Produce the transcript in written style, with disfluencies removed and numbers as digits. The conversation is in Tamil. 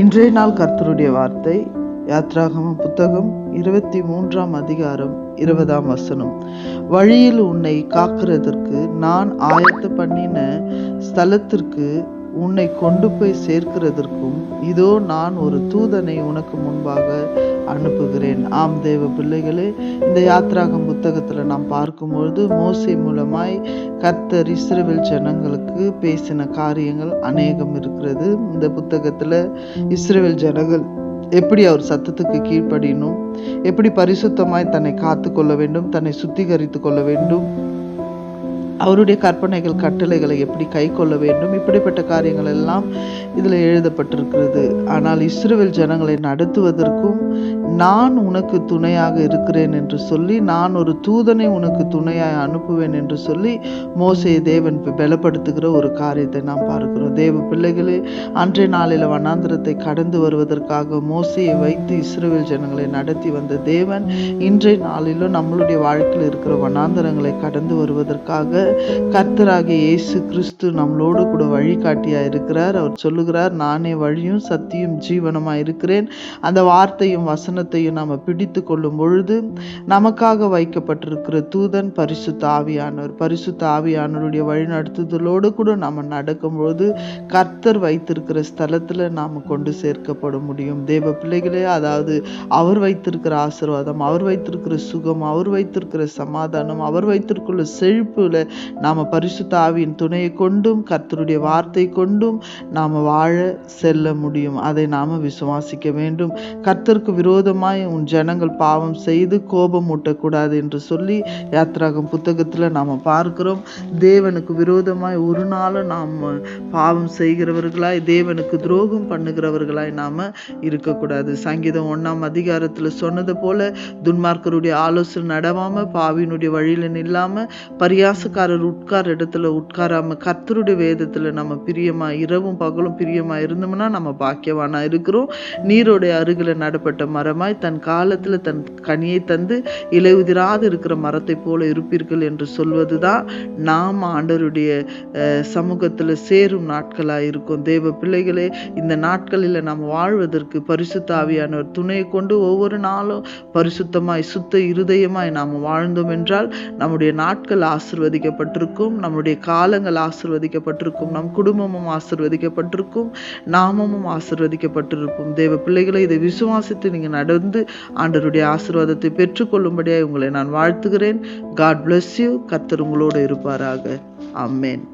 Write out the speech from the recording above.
இன்றைய நாள் கர்த்தருடைய வார்த்தை யாத்ராகமம் புத்தகம் 23 அதிகாரம் 20 வழியில் உன்னை காக்கிறதற்கு நான் ஆயத்த பண்ணின ஸ்தலத்திற்கு உன்னை கொண்டு போய் சேர்க்கிறதற்கும் இதோ நான் ஒரு தூதனை உனக்கு முன்பாக அனுப்புகிறேன். ஆம் தேவ பிள்ளைகளே, இந்த யாத்ராகம் புத்தகத்துல நாம் பார்க்கும்பொழுது மோசே மூலமாய் கர்த்தர் இஸ்ரவேல் ஜனங்களுக்கு பேசின காரியங்கள் அநேகம் இருக்கிறது. இந்த புத்தகத்துல இஸ்ரவேல் ஜனங்கள் எப்படி அவர் சத்தத்துக்கு கீழ்ப்படியணும், எப்படி பரிசுத்தமாய் தன்னை காத்து கொள்ள வேண்டும், தன்னை சுத்திகரித்து கொள்ள வேண்டும், அவருடைய கற்பனைகள் கட்டளைகளை எப்படி கை கொள்ள வேண்டும், இப்படிப்பட்ட காரியங்கள் எல்லாம் இதுல எழுதப்பட்டிருக்கிறது. ஆனால் இஸ்ரவேல் ஜனங்களை நடத்துவதற்கும் நான் உனக்கு துணையாக இருக்கிறேன் என்று சொல்லி, நான் ஒரு தூதனை உனக்கு துணையாய் அனுப்புவேன் என்று சொல்லி மோசே தேவன் பலப்படுத்துகிற ஒரு காரியத்தை நாம் பார்க்கிறோம். தேவ பிள்ளைகளே, அன்றைய நாளில் வனாந்திரத்தை கடந்து வருவதற்காக மோசையை வைத்து இஸ்ரவேல் ஜனங்களை நடத்தி வந்த தேவன் இன்றைய நாளிலும் நம்மளுடைய வாழ்க்கையில் இருக்கிற வனாந்திரங்களை கடந்து வருவதற்காக கர்த்தராகிய இயேசு கிறிஸ்து நம்மளோடு கூட வழிகாட்டியா இருக்கிறார். அவர் சொல்லுகிறார், நானே வழியும் சத்தியும் ஜீவனமா இருக்கிறேன். அந்த வார்த்தையும் வசனத்தையும் நாம பிடித்து கொள்ளும் பொழுது நமக்காக வைக்கப்பட்டிருக்கிற தூதன் பரிசுத்த ஆவியானவர். பரிசுத்த ஆவியானவருடைய வழிநடத்துதலோடு கூட நாம நடக்கும்போது கர்த்தர் வைத்திருக்கிற ஸ்தலத்துல நாம கொண்டு சேர்க்கப்பட முடியும். தேவ பிள்ளைகளே, அதாவது அவர் வைத்திருக்கிற ஆசீர்வாதம், அவர் வைத்திருக்கிற சுகம், அவர் வைத்திருக்கிற சமாதானம், அவர் வைத்திருக்கிற செழிப்புல நாம பரிசுத்த ஆவியின் துணையை கொண்டும் கர்த்தருடைய வார்த்தை கொண்டும் நாம வாழ செல்ல முடியும். அதை நாம விசுவாசிக்க வேண்டும். கர்த்தருக்கு விரோதமாய் உன் ஜனங்கள் பாவம் செய்து கோபம் ஊட்டக்கூடாது என்று சொல்லி யாத்ராகம் புத்தகத்துல நாம பார்க்கிறோம். தேவனுக்கு விரோதமாய் ஒரு நாளும் நாம் பாவம் செய்கிறவர்களாய், தேவனுக்கு துரோகம் பண்ணுகிறவர்களாய் நாம இருக்கக்கூடாது. சங்கீதம் 1 அதிகாரத்துல சொன்னது போல, துன்மார்க்கருடைய ஆலோசனை நடவாம, பாவியினுடைய வழியில நில்லாம, பரியாசக்காரர் உட்கார இடத்துல உட்காராம, கர்த்தருடைய வேதத்துல நம்ம பிரியமா இரவும் பகலும் பிரியமா இருந்தோம்னா நம்ம பாக்கியவானா இருக்கிறோம். நீரோடைய அருகில நடப்பட்ட மரமாய் தன் காலத்துல தன் கனியை தந்து இலையுதிராது இருக்கிற மரத்தை போல இருப்பீர்கள் என்று சொல்வதுதான் நாம் ஆண்டவருடைய சமூகத்துல சேரும் நாட்களா இருக்கும். தேவ பிள்ளைகளே, இந்த நாட்களில் நாம் வாழ்வதற்கு பரிசுத்த ஆவியானவர் துணையை கொண்டு ஒவ்வொரு நாளும் பரிசுத்தமாய் சுத்த இருதயமாய் நாம் வாழ்ந்தோம் என்றால் நம்முடைய நாட்கள் ஆசீர்வதிக்கப்பட்டிருக்கும், நம்முடைய காலங்கள் ஆசீர்வதிக்கப்பட்டிருக்கும், நம் குடும்பமும் ஆசீர்வதிக்கப்பட்டிருக்கும், நாமமும் ஆசீர்வதிக்கப்பட்டிருக்கும். தேவ பிள்ளைகளை, இதை விசுவாசித்து நீங்க நடந்து ஆண்டவருடைய ஆசீர்வாதத்தை பெற்றுக்கொள்ளும்படியாக உங்களை நான் வாழ்த்துகிறேன். God bless you. கர்த்தர் உங்களோடு இருப்பாராக. ஆமென்.